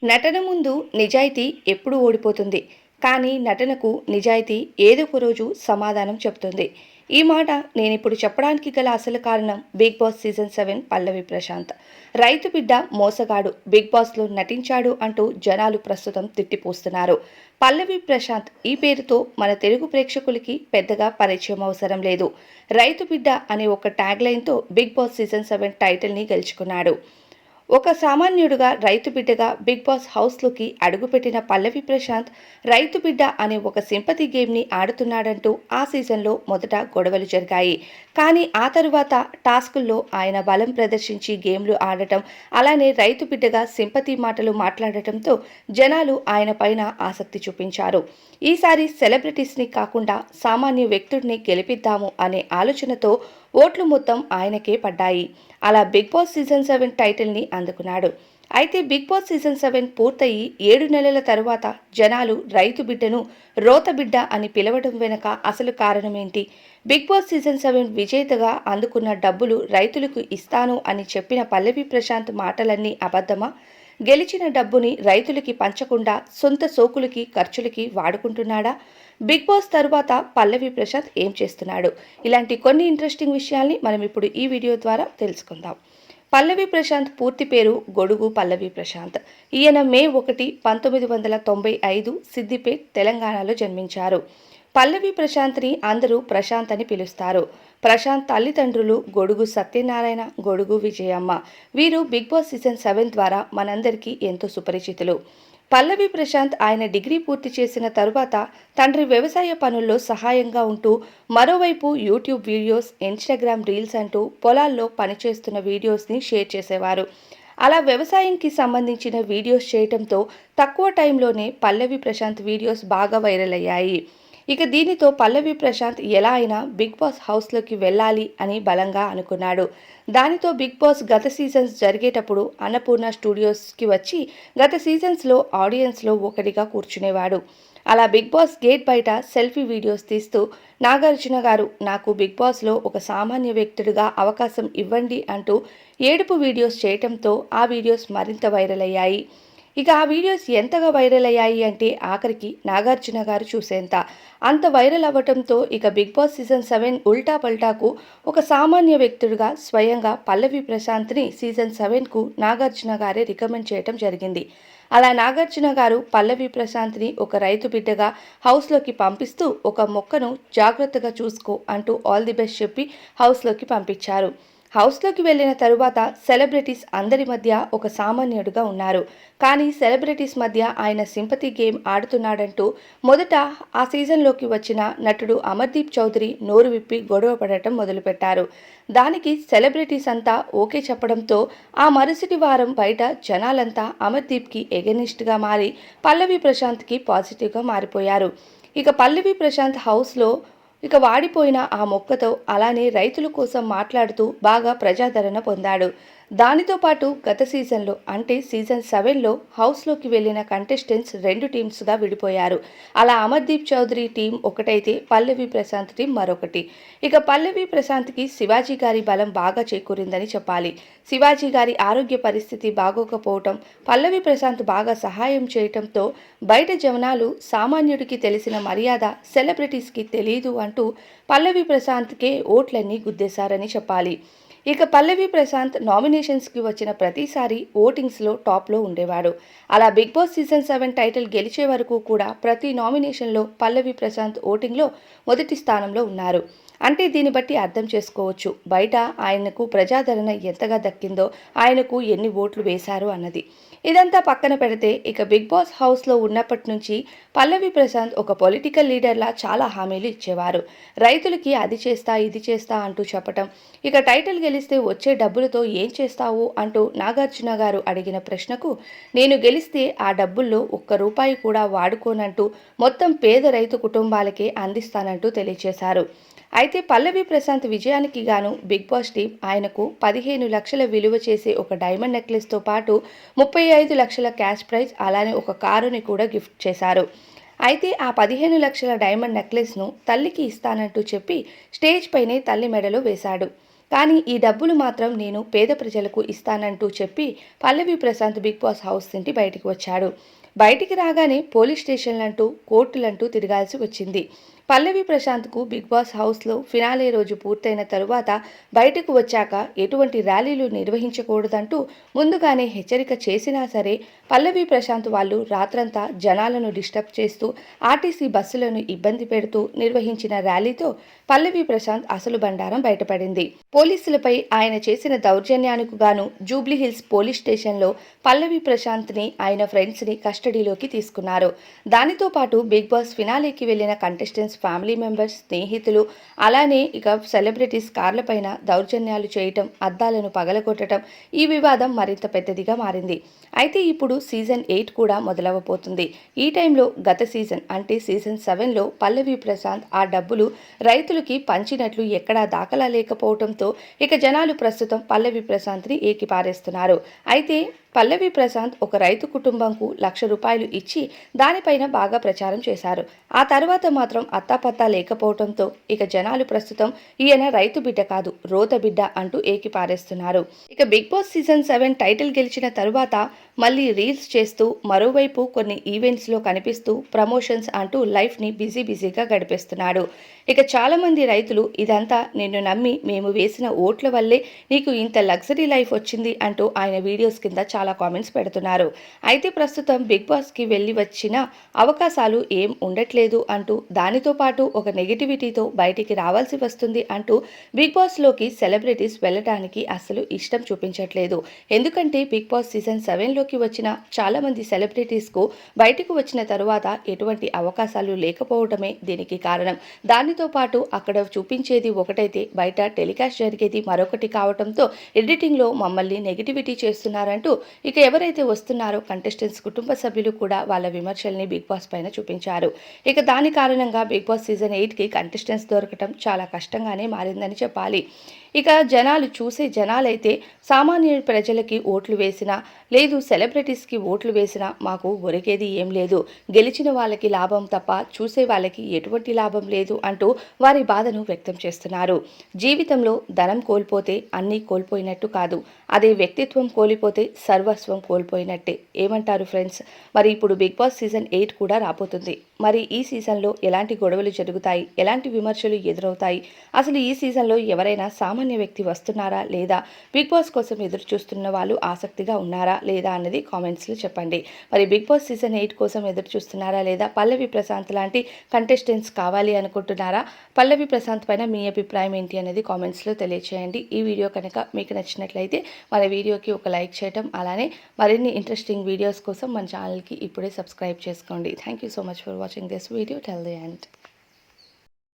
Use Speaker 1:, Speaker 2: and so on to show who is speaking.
Speaker 1: నటన ముందు నిజాయితీ ఎప్పుడూ ఓడిపోతుంది. కానీ నటనకు నిజాయితీ ఏదో ఒక రోజు సమాధానం చెప్తుంది. ఈ మాట నేనిప్పుడు చెప్పడానికి గల అసలు కారణం 'బిగ్ బాస్' సీజన్ 7 పల్లవి ప్రశాంత్. రైతు బిడ్డ మోసగాడు 'బిగ్ బాస్'లో నటించాడు అంటూ జనాలు ప్రస్తుతం తిట్టిపోస్తున్నారు. పల్లవి ప్రశాంత్ ఈ పేరుతో మన తెలుగు ప్రేక్షకులకి పెద్దగా పరిచయం అవసరం లేదు. రైతు బిడ్డ అనే ఒక ట్యాగ్ లైన్‌తో 'బిగ్ బాస్' సీజన్ 7 టైటిల్‌ని గెలుచుకున్నాడు. ఒక సామాన్యుడుగా రైతు బిడ్డగా బిగ్ బాస్ హౌస్లోకి అడుగుపెట్టిన పల్లవి ప్రశాంత్ రైతు బిడ్డ అనే ఒక సింపతి గేమ్ని ఆడుతున్నాడంటూ ఆ సీజన్లో మొదట గొడవలు జరిగాయి. కానీ ఆ తరువాత టాస్కుల్లో ఆయన బలం ప్రదర్శించి గేమ్లు ఆడటం, అలానే రైతు బిడ్డగా సింపతి మాటలు మాట్లాడటంతో జనాలు ఆయన పైన ఆసక్తి చూపించారు. ఈసారి సెలబ్రిటీస్ని కాకుండా సామాన్య వ్యక్తుడిని గెలిపిద్దాము అనే ఆలోచనతో ఓట్లు మొత్తం ఆయనకే పడ్డాయి. అలా బిగ్ బాస్ సీజన్ 7 టైటిల్ని అందుకున్నాడు. అయితే బిగ్ బాస్ సీజన్ 7 పూర్తయి 7 నెలల తరువాత జనాలు రైతు బిడ్డను రోత బిడ్డ అని పిలవడం వెనుక అసలు కారణమేంటి? బిగ్ బాస్ సీజన్ 7 విజేతగా అందుకున్న డబ్బులు రైతులకు ఇస్తాను అని చెప్పిన పల్లవి ప్రశాంత్ మాటలన్నీ అబద్ధమా? గెలిచిన డబ్బుని రైతులకి పంచకుండా సొంత సోకులకి ఖర్చులకి వాడుకుంటున్నాడా? బిగ్ బాస్ తరువాత పల్లవి ప్రశాంత్ ఏం చేస్తున్నాడు? ఇలాంటి కొన్ని ఇంట్రెస్టింగ్ విషయాల్ని మనం ఇప్పుడు ఈ వీడియో ద్వారా తెలుసుకుందాం. పల్లవి ప్రశాంత్ పూర్తి పేరు గొడుగు పల్లవి ప్రశాంత్. ఈయన మే 1, 1995 సిద్దిపేట్, తెలంగాణలో జన్మించారు. పల్లవి ప్రశాంత్ని అందరూ ప్రశాంత్ అని పిలుస్తారు. ప్రశాంత్ తల్లిదండ్రులు గొడుగు సత్యనారాయణ, గొడుగు విజయమ్మ. వీరు బిగ్ బాస్ సీజన్ 7 ద్వారా మనందరికీ ఎంతో సుపరిచితులు. పల్లవి ప్రశాంత్ ఆయన డిగ్రీ పూర్తి చేసిన తరువాత తండ్రి వ్యవసాయ పనుల్లో సహాయంగా ఉంటూ మరోవైపు యూట్యూబ్ వీడియోస్, ఇన్స్టాగ్రామ్ రీల్స్ అంటూ పొలాల్లో పనిచేస్తున్న వీడియోస్ని షేర్ చేసేవారు. అలా వ్యవసాయంకి సంబంధించిన వీడియోస్ చేయటంతో తక్కువ టైంలోనే పల్లవి ప్రశాంత్ వీడియోస్ బాగా వైరల్ అయ్యాయి. ఇక దీనితో పల్లవి ప్రశాంత్ ఎలా అయినా బిగ్ బాస్ హౌస్లోకి వెళ్ళాలి అని బలంగా అనుకున్నాడు. దానితో బిగ్ బాస్ గత సీజన్స్ జరిగేటప్పుడు అన్నపూర్ణ స్టూడియోస్కి వచ్చి గత సీజన్స్లో ఆడియన్స్లో ఒకటిగా కూర్చునేవాడు. అలా బిగ్ బాస్ గేట్ బయట సెల్ఫీ వీడియోస్ తీస్తూ నాగార్జున గారు నాకు బిగ్ బాస్లో ఒక సామాన్య వ్యక్తుడిగా అవకాశం ఇవ్వండి అంటూ ఏడుపు వీడియోస్ చేయటంతో ఆ వీడియోస్ మరింత వైరల్ అయ్యాయి. ఇక ఆ వీడియోస్ ఎంతగా వైరల్ అయ్యాయి అంటే ఆఖరికి నాగార్జున గారు చూసేంత. అంత వైరల్ అవ్వటంతో ఇక బిగ్ బాస్ సీజన్ 7 ఉల్టా పల్టాకు ఒక సామాన్య వ్యక్తుడిగా స్వయంగా పల్లవి ప్రశాంత్ని సీజన్ 7కు నాగార్జున గారే రికమెండ్ చేయటం జరిగింది. అలా నాగార్జున గారు పల్లవి ప్రశాంత్ని ఒక రైతు బిడ్డగా హౌస్లోకి పంపిస్తూ ఒక మొక్కను జాగ్రత్తగా చూసుకో అంటూ ఆల్ ది బెస్ట్ చెప్పి హౌస్లోకి పంపించారు. హౌస్లోకి వెళ్ళిన తరువాత సెలబ్రిటీస్ అందరి మధ్య ఒక సామాన్యుడిగా ఉన్నారు. కానీ సెలబ్రిటీస్ మధ్య ఆయన సింపతి గేమ్ ఆడుతున్నాడంటూ మొదట ఆ సీజన్లోకి వచ్చిన నటుడు అమర్దీప్ చౌదరి నోరు విప్పి గొడవ పడటం మొదలుపెట్టారు. దానికి సెలబ్రిటీస్ అంతా ఓకే చెప్పడంతో ఆ మరుసటి వారం బయట జనాలంతా అమర్దీప్కి ఎగనిస్ట్గా మారి పల్లవి ప్రశాంత్కి పాజిటివ్గా మారిపోయారు. ఇక పల్లవి ప్రశాంత్ హౌస్లో వాడిపోయిన ఆ మొక్కతో అలానే రైతుల కోసం మాట్లాడుతూ బాగా ప్రజాదరణ పొందాడు. దానితో పాటు గత సీజన్లో అంటే సీజన్ 7లో హౌస్లోకి వెళ్ళిన కంటెస్టెంట్స్ 2 టీమ్స్గా విడిపోయారు. అలా అమర్దీప్ చౌదరి టీం ఒకటైతే పల్లవి ప్రశాంత్ టీం మరొకటి. ఇక పల్లవి ప్రశాంత్కి శివాజీ గారి బలం బాగా చేకూరిందని చెప్పాలి. శివాజీ గారి ఆరోగ్య పరిస్థితి బాగోకపోవటం, పల్లవి ప్రశాంత్ బాగా సహాయం చేయటంతో బయట జనాలు సామాన్యుడికి తెలిసిన మర్యాద సెలబ్రిటీస్కి తెలియదు అంటూ పల్లవి ప్రశాంత్కే ఓట్లన్నీ గుద్దేశారని చెప్పాలి. ఇక పల్లవి ప్రశాంత్ నామినేషన్స్కి వచ్చిన ప్రతిసారి ఓటింగ్స్లో టాప్లో ఉండేవాడు. అలా బిగ్ బాస్ సీజన్ 7 టైటిల్ గెలిచే వరకు కూడా ప్రతి నామినేషన్లో పల్లవి ప్రశాంత్ ఓటింగ్లో మొదటి స్థానంలో ఉన్నారు. అంటే దీన్ని బట్టి అర్థం చేసుకోవచ్చు బయట ఆయనకు ప్రజాదరణ ఎంతగా దక్కిందో, ఆయనకు ఎన్ని ఓట్లు వేశారు అన్నది. ఇదంతా పక్కన పెడితే ఇక బిగ్ బాస్ హౌస్లో ఉన్నప్పటి నుంచి పల్లవి ప్రశాంత్ ఒక పొలిటికల్ లీడర్లా చాలా హామీలు ఇచ్చేవారు. రైతులకి అది చేస్తా ఇది చేస్తా అంటూ చెప్పటం. ఇక టైటిల్ గెలిస్తే వచ్చే డబ్బులతో ఏం చేస్తావు అంటూ నాగార్జున గారు అడిగిన ప్రశ్నకు నేను గెలిస్తే ఆ డబ్బుల్లో ఒక్క రూపాయి కూడా వాడుకోనంటూ మొత్తం పేద రైతు కుటుంబాలకే అందిస్తానంటూ తెలియజేశారు. అయితే పల్లవి ప్రశాంత్ విజయానికి గాను బిగ్ బాస్ టీం ఆయనకు 15 లక్షల విలువ చేసే ఒక డైమండ్ నెక్లెస్తో పాటు 35 లక్షల క్యాష్ ప్రైజ్ అలానే ఒక కారుని కూడా గిఫ్ట్ చేశారు. అయితే ఆ 15 లక్షల డైమండ్ నెక్లెస్ను తల్లికి ఇస్తానంటూ చెప్పి స్టేజ్ పైనే తల్లి మెడలో వేశాడు. కానీ ఈ డబ్బులు మాత్రం నేను పేద ప్రజలకు ఇస్తానంటూ చెప్పి పల్లవి ప్రశాంత్ బిగ్ బాస్ హౌస్ నుండి బయటికి వచ్చాడు. బయటికి రాగానే పోలీస్ స్టేషన్లంటూ కోర్టులంటూ తిరగాల్సి వచ్చింది. పల్లవి ప్రశాంత్కు బిగ్ బాస్ హౌస్లో ఫినాలే రోజు పూర్తయిన తరువాత బయటకు వచ్చాక ఎటువంటి ర్యాలీలు నిర్వహించకూడదంటూ ముందుగానే హెచ్చరిక చేసినా సరే పల్లవి ప్రశాంత్ వాళ్ళు రాత్రంతా జనాలను డిస్టర్బ్ చేస్తూ ఆర్టీసీ బస్సులను ఇబ్బంది పెడుతూ నిర్వహించిన ర్యాలీతో పల్లవి ప్రశాంత్ అసలు బండారం బయటపడింది. పోలీసులపై ఆయన చేసిన దౌర్జన్యానికి గాను జూబ్లీహిల్స్ పోలీస్ స్టేషన్లో పల్లవి ప్రశాంత్ని ఆయన ఫ్రెండ్స్ని కస్టడీలోకి తీసుకున్నారు. దానితో పాటు బిగ్ బాస్ ఫినాలేకి వెళ్లిన కంటెస్టెంట్స్ ఫ్యామిలీ మెంబర్స్, స్నేహితులు, అలానే ఇక సెలబ్రిటీస్ కార్లపైన దౌర్జన్యాలు చేయటం, అద్దాలను పగలగొట్టడం, ఈ వివాదం మరింత పెద్దదిగా మారింది. అయితే ఇప్పుడు సీజన్ 8 కూడా మొదలవబోతుంది. ఈ టైంలో గత సీజన్ అంటే సీజన్ 7లో పల్లవి ప్రశాంత్ ఆ డబ్బులు రైతులకి పంచినట్లు ఎక్కడా దాఖలా లేకపోవడంతో ఇక జనాలు ప్రస్తుతం పల్లవి ప్రశాంత్ని ఏకిపారేస్తున్నారు. అయితే పల్లవి ప్రశాంత్ ఒక రైతు కుటుంబంకు ₹1,00,000 ఇచ్చి దానిపైన బాగా ప్రచారం చేశారు. ఆ తర్వాత మాత్రం అత్తాపత్తా లేకపోవడంతో ఇక జనాలు ప్రస్తుతం ఈయన రైతు బిడ్డ కాదు, రోత బిడ్డ అంటూ ఏకిపారేస్తున్నారు. ఇక బిగ్ బాస్ సీజన్ 7 టైటిల్ గెలిచిన తరువాత మళ్ళీ రీల్స్ చేస్తూ మరోవైపు కొన్ని ఈవెంట్స్లో కనిపిస్తూ ప్రమోషన్స్ అంటూ లైఫ్ని బిజీగా గడిపేస్తున్నాడు. ఇక చాలామంది రైతులు ఇదంతా నిన్ను నమ్మి మేము వేసిన ఓట్ల వల్లే నీకు ఇంత లగ్జరీ లైఫ్ వచ్చింది అంటూ ఆయన వీడియోస్ కింద చాలా కామెంట్స్ పెడుతున్నారు. అయితే ప్రస్తుతం బిగ్ బాస్కి వెళ్ళి వచ్చిన అవకాశాలు ఏం ఉండట్లేదు అంటూ దానితో పాటు ఒక నెగిటివిటీతో బయటికి రావాల్సి వస్తుంది అంటూ బిగ్ బాస్లోకి సెలబ్రిటీస్ వెళ్ళటానికి అస్సలు ఇష్టం చూపించట్లేదు. ఎందుకంటే బిగ్ బాస్ సీజన్ 7లోకి వచ్చిన చాలామంది సెలబ్రిటీస్కు బయటకు వచ్చిన తరువాత ఎటువంటి అవకాశాలు లేకపోవడమే దీనికి కారణం. దానితో పాటు అక్కడ చూపించేది ఒకటైతే బయట టెలికాస్ట్ జరిగేది మరొకటి కావడంతో ఎడిటింగ్లో మమ్మల్ని నెగిటివిటీ చేస్తున్నారంటూ ఇక ఎవరైతే వస్తున్నారో కంటెస్టెంట్స్ కుటుంబ సభ్యులు కూడా వాళ్ళ విమర్శల్ని బిగ్ బాస్ పైన చూపించారు. ఇక దాని కారణంగా బిగ్ బాస్ సీజన్ 8కి కంటెస్టెంట్స్ దొరకటం చాలా కష్టంగానే మారిందని చెప్పాలి. ఇక చూసే జనాలైతే సామాన్య ప్రజలకి ఓట్లు వేసినా లేదు సెలబ్రిటీస్కి ఓట్లు వేసినా మాకు ఒరిగేది ఏం లేదు, గెలిచిన వాళ్ళకి లాభం తప్ప చూసే వాళ్ళకి ఎటువంటి లాభం లేదు అంటూ వారి బాధను వ్యక్తం చేస్తున్నారు. జీవితంలో ధనం కోల్పోతే అన్నీ కోల్పోయినట్టు కాదు, అదే వ్యక్తిత్వం కోల్పోతే సర్వస్వం కోల్పోయినట్టే. ఏమంటారు ఫ్రెండ్స్? మరి ఇప్పుడు బిగ్ బాస్ సీజన్ 8 కూడా రాబోతుంది. మరి ఈ సీజన్లో ఎలాంటి గొడవలు జరుగుతాయి, ఎలాంటి విమర్శలు ఎదురవుతాయి, అసలు ఈ సీజన్లో ఎవరైనా సామాన్య వ్యక్తి వస్తున్నారా లేదా, బిగ్ బాస్ కోసం ఎదురు చూస్తున్న వాళ్ళు ఆసక్తిగా ఉన్నారా లేదా అన్నది కామెంట్స్లో చెప్పండి. మరి బిగ్ బాస్ సీజన్ 8 కోసం ఎదురు చూస్తున్నారా లేదా, పల్లవి ప్రశాంత్ లాంటి కంటెస్టెంట్స్ కావాలి అనుకుంటున్నారా, పల్లవి ప్రశాంత్ పైన మీ అభిప్రాయం ఏంటి అనేది కామెంట్స్లో తెలియచేయండి. ఈ వీడియో కనుక మీకు నచ్చినట్లయితే మన వీడియోకి ఒక లైక్ చేయటం, అలానే మరిన్ని ఇంట్రెస్టింగ్ వీడియోస్ కోసం మన ఛానల్కి ఇప్పుడే సబ్స్క్రైబ్ చేసుకోండి. Thank you so much for watching this video till the end.